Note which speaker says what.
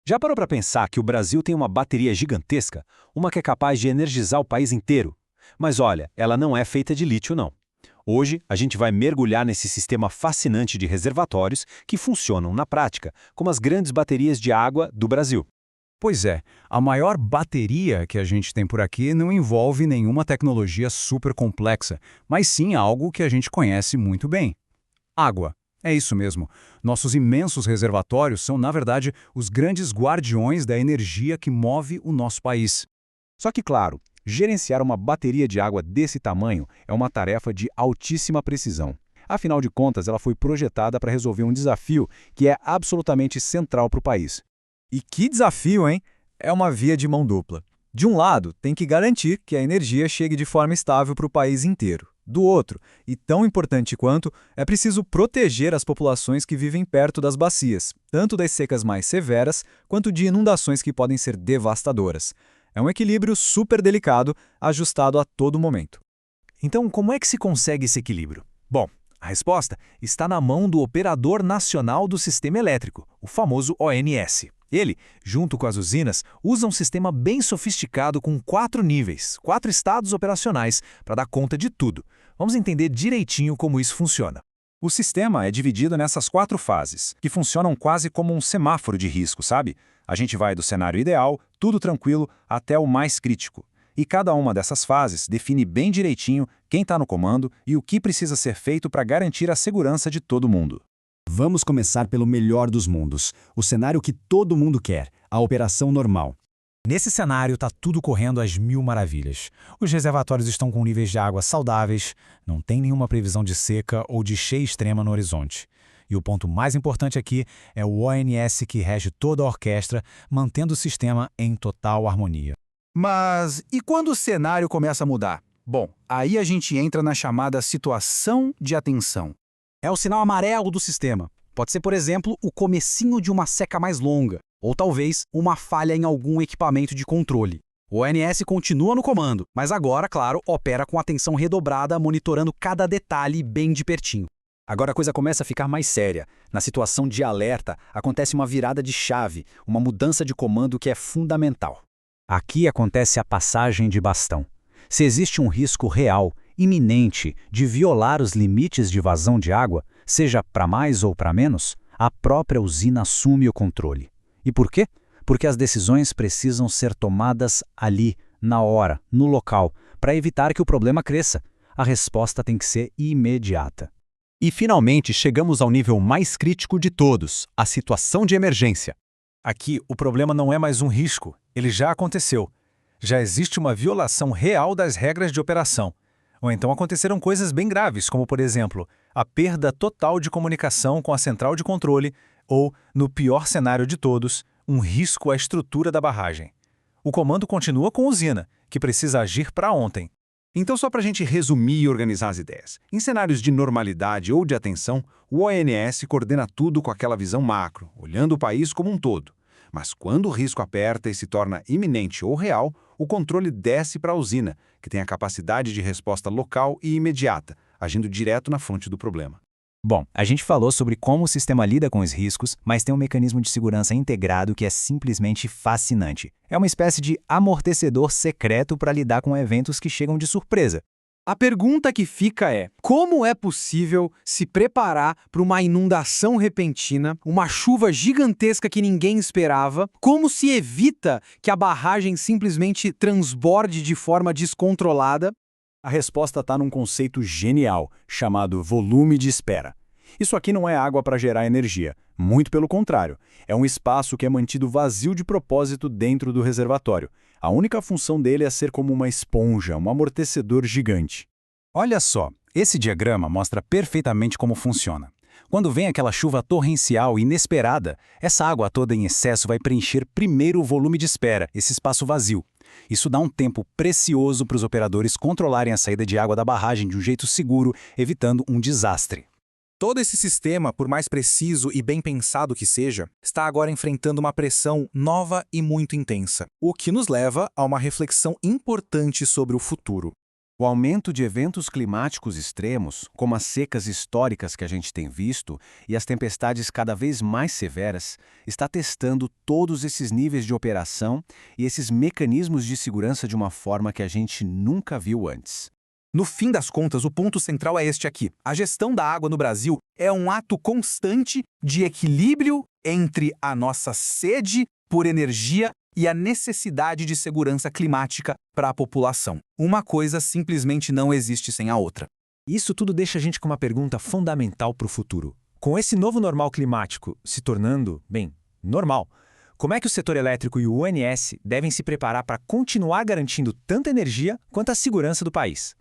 Speaker 1: Já parou para pensar que o Brasil tem uma bateria gigantesca, uma que é capaz de energizar o país inteiro? Mas olha, ela não é feita de lítio, não. Hoje, a gente vai mergulhar nesse sistema fascinante de reservatórios que funcionam na prática como as grandes baterias de água do Brasil.
Speaker 2: Pois é, a maior bateria que a gente tem por aqui não envolve nenhuma tecnologia super complexa, mas sim algo que a gente conhece muito bem. Água. É isso mesmo. Nossos imensos reservatórios são, na verdade, os grandes guardiões da energia que move o nosso país.
Speaker 1: Só que, claro, gerenciar uma bateria de água desse tamanho é uma tarefa de altíssima precisão. Afinal de contas, ela foi projetada para resolver um desafio que é absolutamente central para o país.
Speaker 3: E que desafio, hein? É uma via de mão dupla. De um lado, tem que garantir que a energia chegue de forma estável para o país inteiro. Do outro, e tão importante quanto, é preciso proteger as populações que vivem perto das bacias, tanto das secas mais severas quanto de inundações que podem ser devastadoras. É um equilíbrio super delicado, ajustado a todo momento.
Speaker 4: Então, como é que se consegue esse equilíbrio? Bom, a resposta está na mão do Operador Nacional do Sistema Elétrico, o famoso ONS. Ele, junto com as usinas, usa um sistema bem sofisticado com 4 níveis, 4 estados operacionais, para dar conta de tudo. Vamos entender direitinho como isso funciona.
Speaker 1: O sistema é dividido nessas 4 fases, que funcionam quase como um semáforo de risco, sabe? A gente vai do cenário ideal, tudo tranquilo, até o mais crítico. E cada uma dessas fases define bem direitinho quem está no comando e o que precisa ser feito para garantir a segurança de todo mundo.
Speaker 5: Vamos começar pelo melhor dos mundos, o cenário que todo mundo quer, a operação normal.
Speaker 4: Nesse cenário está tudo correndo às mil maravilhas. Os reservatórios estão com níveis de água saudáveis, não tem nenhuma previsão de seca ou de cheia extrema no horizonte. E o ponto mais importante aqui é o ONS que rege toda a orquestra, mantendo o sistema em total harmonia.
Speaker 6: Mas e quando o cenário começa a mudar? Bom, aí a gente entra na chamada situação de atenção.
Speaker 7: É o sinal amarelo do sistema. Pode ser, por exemplo, o comecinho de uma seca mais longa, ou talvez uma falha em algum equipamento de controle. O ONS continua no comando, mas agora, claro, opera com atenção redobrada, monitorando cada detalhe bem de pertinho.
Speaker 1: Agora a coisa começa a ficar mais séria. Na situação de alerta, acontece uma virada de chave, uma mudança de comando que é fundamental. Aqui acontece a passagem de bastão. Se existe um risco real, iminente, de violar os limites de vazão de água, seja para mais ou para menos, a própria usina assume o controle. E por quê? Porque as decisões precisam ser tomadas ali, na hora, no local, para evitar que o problema cresça. A resposta tem que ser imediata.
Speaker 8: E finalmente chegamos ao nível mais crítico de todos, a situação de emergência.
Speaker 4: Aqui, o problema não é mais um risco, ele já aconteceu. Já existe uma violação real das regras de operação. Ou então aconteceram coisas bem graves, como, por exemplo, a perda total de comunicação com a central de controle ou, no pior cenário de todos, um risco à estrutura da barragem. O comando continua com a usina, que precisa agir para ontem.
Speaker 9: Então, só para a gente resumir e organizar as ideias. Em cenários de normalidade ou de atenção, o ONS coordena tudo com aquela visão macro, olhando o país como um todo. Mas quando o risco aperta e se torna iminente ou real, o controle desce para a usina, que tem a capacidade de resposta local e imediata, agindo direto na fonte do problema.
Speaker 1: Bom, a gente falou sobre como o sistema lida com os riscos, mas tem um mecanismo de segurança integrado que é simplesmente fascinante. É uma espécie de amortecedor secreto para lidar com eventos que chegam de surpresa.
Speaker 3: A pergunta que fica é: como é possível se preparar para uma inundação repentina, uma chuva gigantesca que ninguém esperava? Como se evita que a barragem simplesmente transborde de forma descontrolada?
Speaker 1: A resposta está num conceito genial, chamado volume de espera. Isso aqui não é água para gerar energia, muito pelo contrário. É um espaço que é mantido vazio de propósito dentro do reservatório. A única função dele é ser como uma esponja, um amortecedor gigante. Olha só, esse diagrama mostra perfeitamente como funciona. Quando vem aquela chuva torrencial inesperada, essa água toda em excesso vai preencher primeiro o volume de espera, esse espaço vazio. Isso dá um tempo precioso para os operadores controlarem a saída de água da barragem de um jeito seguro, evitando um desastre.
Speaker 6: Todo esse sistema, por mais preciso e bem pensado que seja, está agora enfrentando uma pressão nova e muito intensa, o que nos leva a uma reflexão importante sobre o futuro.
Speaker 8: O aumento de eventos climáticos extremos, como as secas históricas que a gente tem visto e as tempestades cada vez mais severas, está testando todos esses níveis de operação e esses mecanismos de segurança de uma forma que a gente nunca viu antes.
Speaker 6: No fim das contas, o ponto central é este aqui. A gestão da água no Brasil é um ato constante de equilíbrio entre a nossa sede por energia e a necessidade de segurança climática para a população. Uma coisa simplesmente não existe sem a outra.
Speaker 10: Isso tudo deixa a gente com uma pergunta fundamental para o futuro. Com esse novo normal climático se tornando, bem, normal, como é que o setor elétrico e o ONS devem se preparar para continuar garantindo tanta energia quanto a segurança do país?